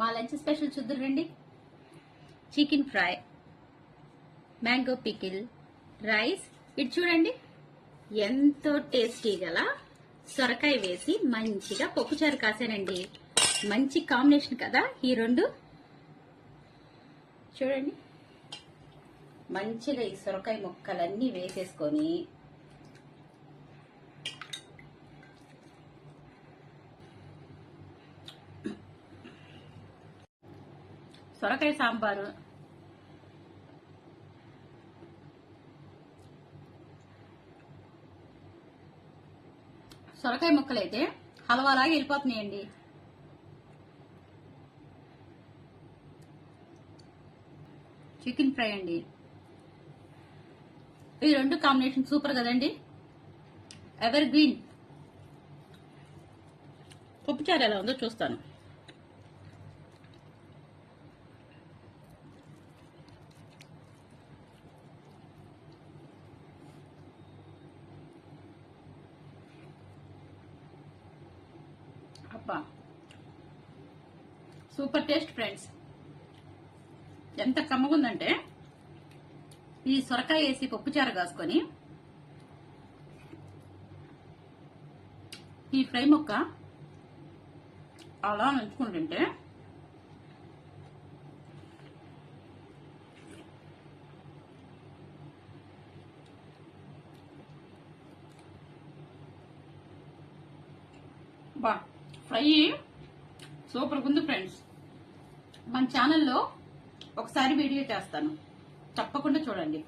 మా lunch special చూద్దరు రండి. Chicken fry, mango pickle, rice. ఇటు చూడండి, ఎంతో టేస్టీ గల సొరకాయ వేసి మంచిగా పప్పుచారు కాసానండి. మంచి కాంబినేషన్ కదా ఈ రెండు. చూడండి, మంచిగా ఈ సొరకాయ ముక్కలన్నీ వేసేసుకొని సొరకాయ సాంబారు, సొరకాయ ముక్కలైతే హల్వాలాగా వెళ్ళిపోతున్నాయండి. చికెన్ ఫ్రై అండి. ఈ రెండు కాంబినేషన్ సూపర్ కదండి. Ever green. పప్పుచారు ఎలా ఉందో చూస్తాను. అబ్బా, సూపర్ టేస్ట్ ఫ్రెండ్స్. ఎంత కమ్మగుందంటే ఈ సొరకాయ వేసి పప్పుచారు కాసుకొని ఈ ఫ్రై ముక్క అలా నంచుకుంటుంటే బా, ఫ్రై సూపర్ ఉంది ఫ్రెండ్స్. మన ఛానల్లో ఒకసారి వీడియో చేస్తాను, తప్పకుండా చూడండి.